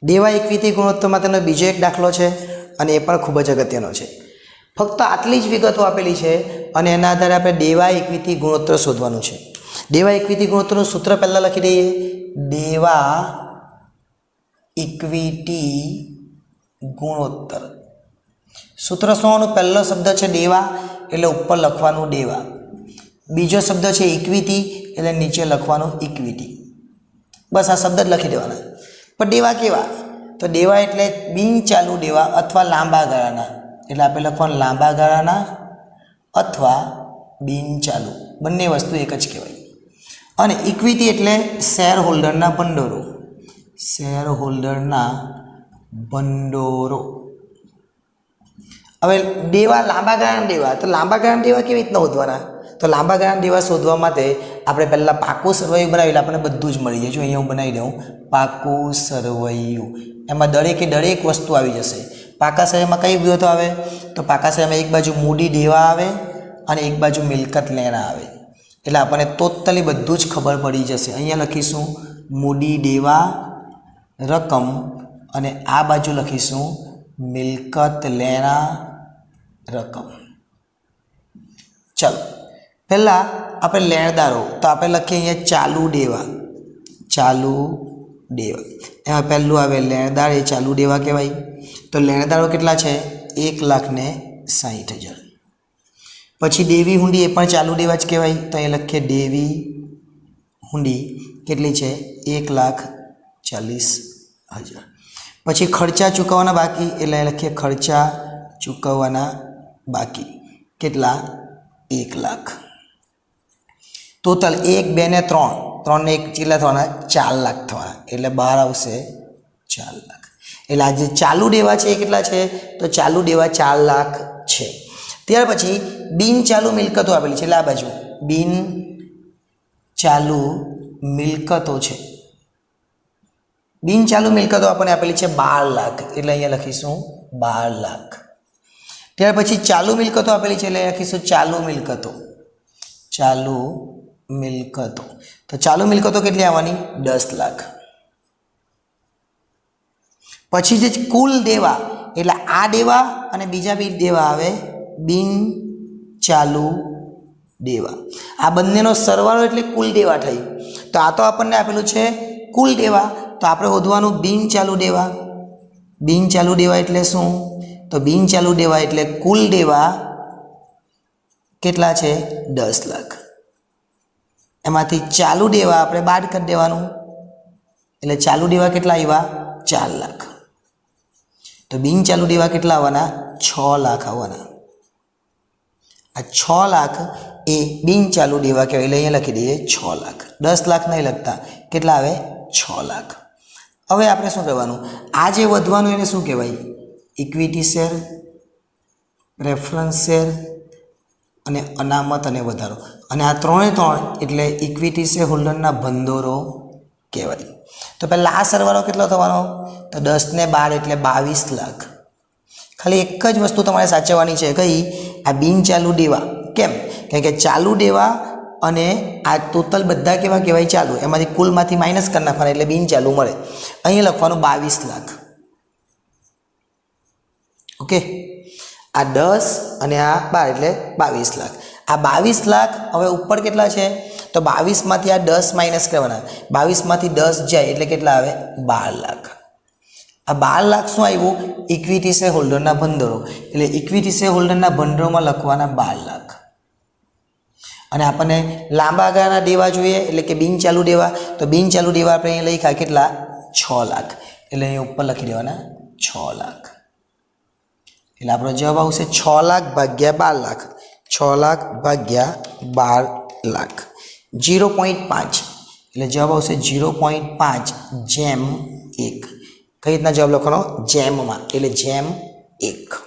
દેવા ઇક્વિટી ગુણોત્તરમાં તેનો બીજો એક દાખલો છે અને એ પણ ખૂબ જ અગત્યનો છે. ફક્ત આટલી જ વિગતો આપેલી છે અને એના આધારે આપણે દેવા ઇક્વિટી ગુણોત્તર શોધવાનું છે. દેવા ઇક્વિટી ગુણોત્તરનું સૂત્ર પહેલાં લખી દઈએ. દેવા ઇક્વિટી ગુણોત્તર સૂત્ર શું? પહેલો શબ્દ છે દેવા એટલે ઉપર લખવાનું દેવા, બીજો શબ્દ છે ઇક્વિટી એટલે નીચે લખવાનું ઇક્વિટી. બસ આ શબ્દ જ લખી દેવાના. પણ દેવા કેવા? તો દેવા એટલે બિન ચાલુ દેવા અથવા લાંબા ગાળાના, એટલે આપણે લખવાનું લાંબા ગાળાના અથવા બિન ચાલુ, બંને વસ્તુ એક જ કહેવાય. અને ઇક્વિટી એટલે શેર હોલ્ડરના ભંડોળો, શેર હોલ્ડરના ભંડોળો. હવે દેવા લાંબા ગાળાના દેવા, તો લાંબા ગાળાના દેવા કેવી રીતના શોધવાના? તો લાંબા ગાળાના દેવા શોધવા માટે આપણે પહેલાં પાકું સરવૈયું બનાવી, આપણને બધું જ મળી જાય. જો અહીંયા હું બનાવી દઉં પાકું સરવૈયું, એમાં દરેકે દરેક વસ્તુ આવી જશે. પાકા સરવૈયામાં કઈ વિગતો આવે? તો પાકા સરવૈયામાં એક બાજુ મૂડી દેવા આવે અને એક બાજુ મિલકત લેણા આવે, એટલે આપણને ટોટલી બધું જ ખબર પડી જશે. અહીંયા લખીશું મૂડી દેવા રકમ અને આ બાજુ લખીશું મિલકત લેણા રકમ. ચાલો પહેલાં આપણે લેણદારો, તો આપણે લખીએ અહીંયા ચાલુ દેવા, ચાલુ દેવા. એમાં પહેલું આવે લેણદાર, એ ચાલુ દેવા કહેવાય. તો લેણદારો કેટલા છે? 1,60,000. પછી દેવી હુંડી, એ પણ ચાલુ દેવા જ કહેવાય. તો અહીં લખીએ દેવી હુંડી કેટલી છે? 1,40,000. પછી ખર્ચા ચૂકવવાના બાકી, એટલે લખીએ ખર્ચા ચૂકવવાના બાકી કેટલા? 1,00,000. ટોટલ 1, 2 ને 3, 3 ને 1 કેટલા થવાના? 4,00,000 થવાના, એટલે બહાર આવશે 4,00,000. એટલે આ જે ચાલુ દેવા છે એ કેટલા છે? તો ચાલુ દેવા 4,00,000 છે. ત્યાર પછી બિન ચાલુ મિલકતો આપેલી છે, એટલે આ બાજુ બિન ચાલુ મિલકતો છે. બિન ચાલુ મિલકતો આપણને આપેલી છે 12,00,000, એટલે અહીંયા લખીશું 12,00,000. ત્યાર પછી ચાલુ મિલકતો આપેલી છે, એટલે લખીશું ચાલુ મિલકતો, ચાલુ મિલકતો. તો ચાલુ મિલકતો કેટલી આવવાની? 10,00,000. પછી જે કુલ દેવા, એટલે આ દેવા અને બીજા બી દેવા આવે બિન ચાલુ દેવા. આ બંનેનો સરવાળો એટલે કુલ દેવા થઈ. તો આ તો આપણને આપેલું છે કુલ દેવા, તો આપણે શોધવાનું બિન ચાલુ દેવા. બિન ચાલુ દેવા એટલે શું? તો બિન ચાલુ દેવા એટલે કુલ દેવા કેટલા છે? 10,00,000. એમાંથી ચાલુ દેવા આપણે બાદ કરી દેવાનું, એટલે ચાલુ દેવા કેટલા આવ્યા? 4,00,000. તો બિન ચાલુ દેવા કેટલા આવવાના? 6,00,000 આવવાના. આ 6,00,000 એ બિન ચાલુ દેવા કહેવાય, એટલે અહીંયા લખી દઈએ 6,00,000. 10,00,000 નહીં લખતા, કેટલા આવે? 6,00,000. હવે આપણે શું કરવાનું? આ જે વધવાનું એને શું કહેવાય? ઇક્વિટી શેર, પ્રેફરન્સ શેર અને અનામત અને વધારો. અને આ 3 એટલે ઇક્વિટી શેર હોલ્ડરના ભંડોળો કહેવાય. તો પહેલાં આ સરવાળો કેટલો થવાનો? તો 10 ને 12 એટલે 22,00,000. ખાલી એક જ વસ્તુ તમારે સાચવવાની છે, કઈ? આ બિન ચાલુ દેવા. કેમ? કારણ કે ચાલુ દેવા અને આ ટોટલ બધા કેવા કહેવાય? ચાલુ. એમાંથી કુલમાંથી માઇનસ કરી નાખવાના એટલે બિન ચાલુ મળે. અહીં લખવાનું 22,00,000. ઓકે, આ 10 અને આ 12 એટલે 22,00,000. આ 22,00,000 હવે ઉપર કેટલા છે? તો 22માંથી આ 10 માઇનસ કરવાના. 22માંથી 10 જાય એટલે કેટલા આવે? 12,00,000. આ 12,00,000 શું આવ્યું? ઇક્વિટી શેર હોલ્ડરના ભંડોળો, એટલે ઇક્વિટી શેર હોલ્ડરના ભંડોળમાં લખવાના 12,00,000. અને આપણને લાંબા ગાળાના દેવા જોઈએ, એટલે કે બિન ચાલુ દેવા. તો બિન ચાલુ દેવા આપણે અહીંયા લખ્યા કેટલા? 6,00,000, એટલે અહીંયા ઉપર લખી દેવાના 6,00,000. એટલે આપણો જવાબ આવશે 6,00,000 ભાગ્યા 12,00,000. 6,00,000 ભાગ્યા 12,00,000 0.5, એટલે જવાબ આવશે 0.5 જેમ 1. કઈ રીતના જવાબ લખવાનો? જેમમાં, એટલે જેમ 1.